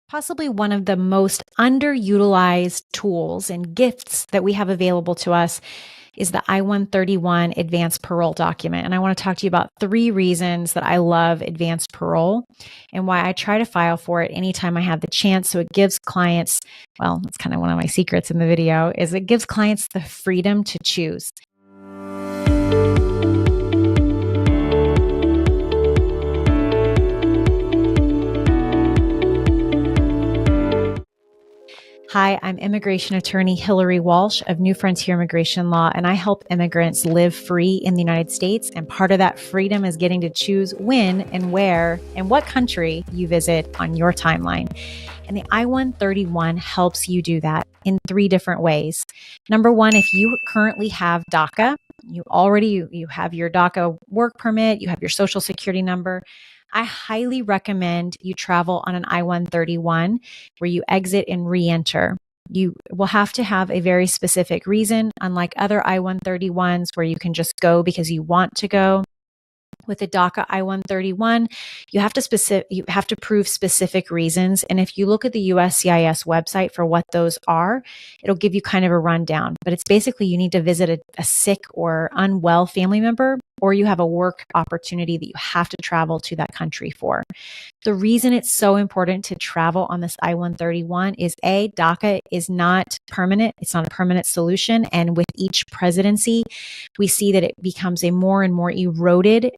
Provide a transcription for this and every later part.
Possibly one of the most underutilized tools and gifts that we have available to us is the I-131 Advanced Parole Document. And I want to talk to you about 3 reasons that I love advanced parole and why I try to file for it anytime I have the chance. So it gives clients, well, that's kind of one of my secrets in the video, is it gives clients the freedom to choose. Hi, I'm immigration attorney Hillary Walsh of New Frontier Immigration Law, and I help immigrants live free in the United States. And part of that freedom is getting to choose when and where and what country you visit on your timeline. And the I-131 helps you do that in 3 different ways. Number 1, if you currently have DACA, you have your DACA work permit, you have your social security number, I highly recommend you travel on an I-131 where you exit and re-enter. You will have to have a very specific reason, unlike other I-131s where you can just go because you want to go. With the DACA I-131, you have to prove specific reasons. And if you look at the USCIS website for what those are, it'll give you kind of a rundown. But it's basically you need to visit a sick or unwell family member, or you have a work opportunity that you have to travel to that country for. The reason it's so important to travel on this I-131 is DACA is not permanent. It's not a permanent solution. And with each presidency, we see that it becomes a more and more eroded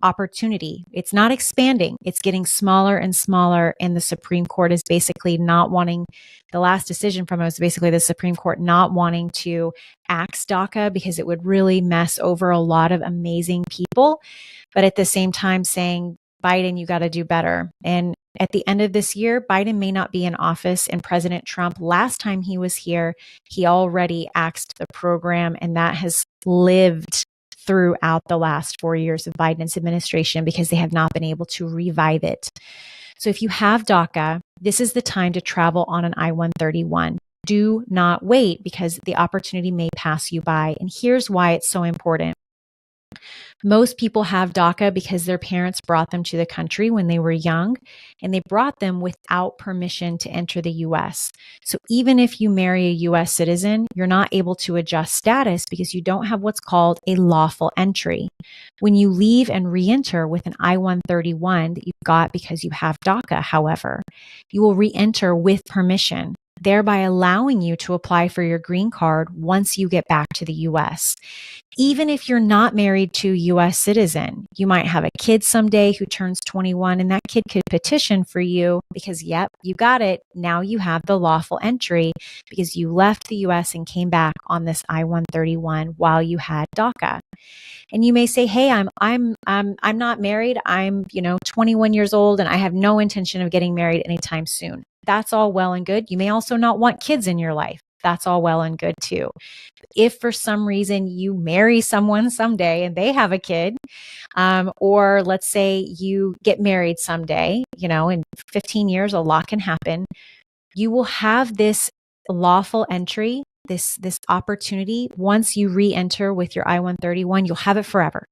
opportunity. It's not expanding. It's getting smaller and smaller. And the Supreme Court is basically not wanting, the last decision from it was basically the Supreme Court not wanting to axe DACA because it would really mess over a lot of amazing people. But at the same time saying, Biden, you got to do better. And at the end of this year, Biden may not be in office, and President Trump, last time he was here, he already axed the program, and that has lived throughout the last 4 years of Biden's administration because they have not been able to revive it. So if you have DACA, this is the time to travel on an I-131. Do not wait because the opportunity may pass you by. And here's why it's so important. Most people have DACA because their parents brought them to the country when they were young, and they brought them without permission to enter the U.S. So even if you marry a U.S. citizen, you're not able to adjust status because you don't have what's called a lawful entry. When you leave and re-enter with an I-131 that you've got because you have DACA, however, you will re-enter with permission, thereby allowing you to apply for your green card once you get back to the U.S. Even if you're not married to a U.S. citizen, you might have a kid someday who turns 21 and that kid could petition for you because, yep, you got it. Now you have the lawful entry because you left the U.S. and came back on this I-131 while you had DACA. And you may say, hey, I'm not married. I'm, 21 years old and I have no intention of getting married anytime soon. That's all well and good. You may also not want kids in your life. That's all well and good too. If for some reason you marry someone someday and they have a kid, or let's say you get married someday, in 15 years, a lot can happen. You will have this lawful entry, this opportunity. Once you re-enter with your I-131, you'll have it forever.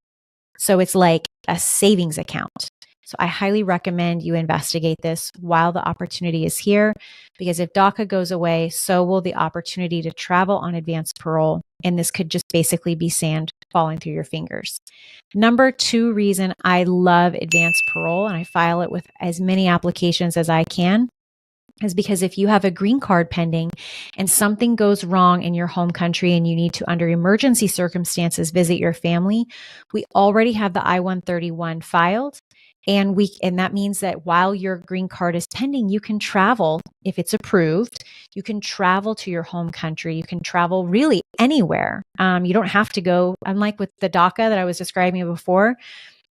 So it's like a savings account. So I highly recommend you investigate this while the opportunity is here, because if DACA goes away, so will the opportunity to travel on advanced parole. And this could just basically be sand falling through your fingers. Number 2 reason I love advanced parole, and I file it with as many applications as I can, is because if you have a green card pending and something goes wrong in your home country and you need to, under emergency circumstances, visit your family, we already have the I-131 filed. And that means that while your green card is pending, you can travel. If it's approved, you can travel to your home country. You can travel really anywhere. You don't have to go, unlike with the DACA that I was describing before,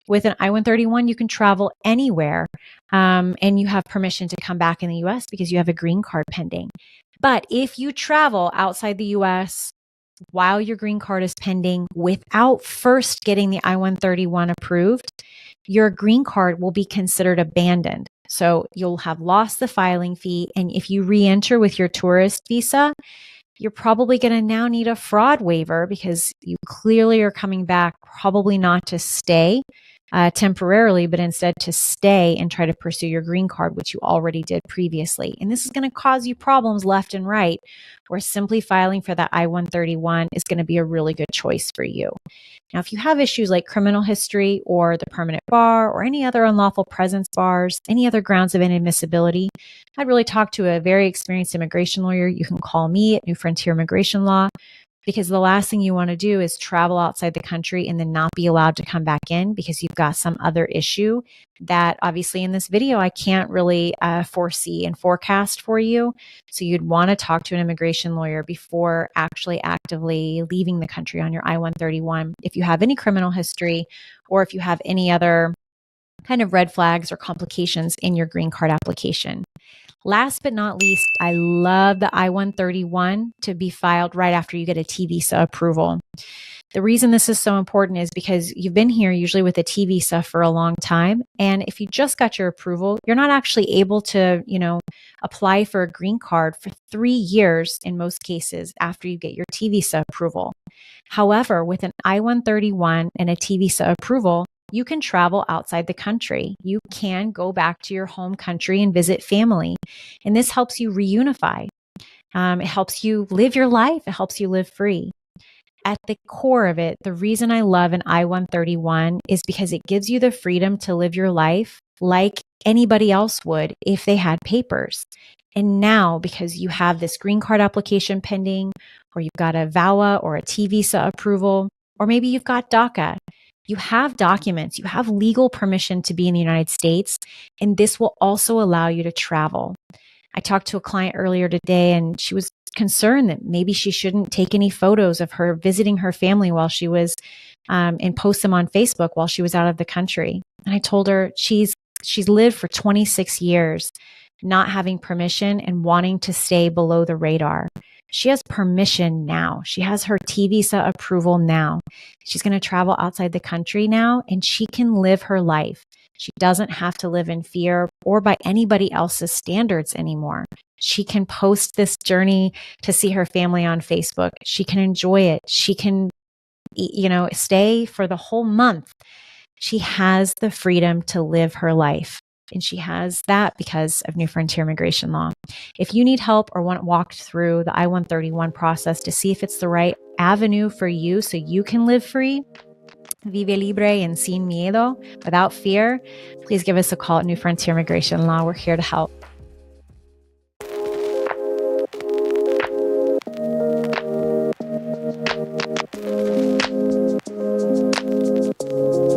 with an I-131, you can travel anywhere. And you have permission to come back in the U.S. because you have a green card pending. But if you travel outside the U.S. while your green card is pending without first getting the I-131 approved, your green card will be considered abandoned. So you'll have lost the filing fee. And if you re-enter with your tourist visa, you're probably going to now need a fraud waiver because you clearly are coming back, probably not to stay, temporarily, but instead to stay and try to pursue your green card, which you already did previously. And this is going to cause you problems left and right, where simply filing for that I-131 is going to be a really good choice for you. Now, if you have issues like criminal history or the permanent bar or any other unlawful presence bars, any other grounds of inadmissibility, I'd really talk to a very experienced immigration lawyer. You can call me at New Frontier Immigration Law, because the last thing you want to do is travel outside the country and then not be allowed to come back in because you've got some other issue that obviously in this video I can't really foresee and forecast for you. So you'd want to talk to an immigration lawyer before actually actively leaving the country on your I-131 if you have any criminal history or if you have any other kind of red flags or complications in your green card application. Last but not least, I love the I-131 to be filed right after you get a T visa approval. The reason this is so important is because you've been here usually with a T visa for a long time. And if you just got your approval, you're not actually able to, apply for a green card for 3 years in most cases after you get your T visa approval. However, with an I-131 and a T visa approval, you can travel outside the country. You can go back to your home country and visit family. And this helps you reunify. It helps you live your life. It helps you live free. At the core of it, the reason I love an I-131 is because it gives you the freedom to live your life like anybody else would if they had papers. And now, because you have this green card application pending, or you've got a VAWA or a T visa approval, or maybe you've got DACA, you have documents, you have legal permission to be in the United States, and this will also allow you to travel. I talked to a client earlier today, and she was concerned that maybe she shouldn't take any photos of her visiting her family while she was, and post them on Facebook while she was out of the country. And I told her she's lived for 26 years not having permission and wanting to stay below the radar. She has permission now. She has her T visa approval now. She's going to travel outside the country now, and she can live her life. She doesn't have to live in fear or by anybody else's standards anymore. She can post this journey to see her family on Facebook. She can enjoy it. She can, stay for the whole month. She has the freedom to live her life. And she has that because of New Frontier Immigration Law. If you need help or want walked through the I-131 process to see if it's the right avenue for you so you can live free, vive libre and sin miedo, without fear, please give us a call at New Frontier Immigration Law. We're here to help.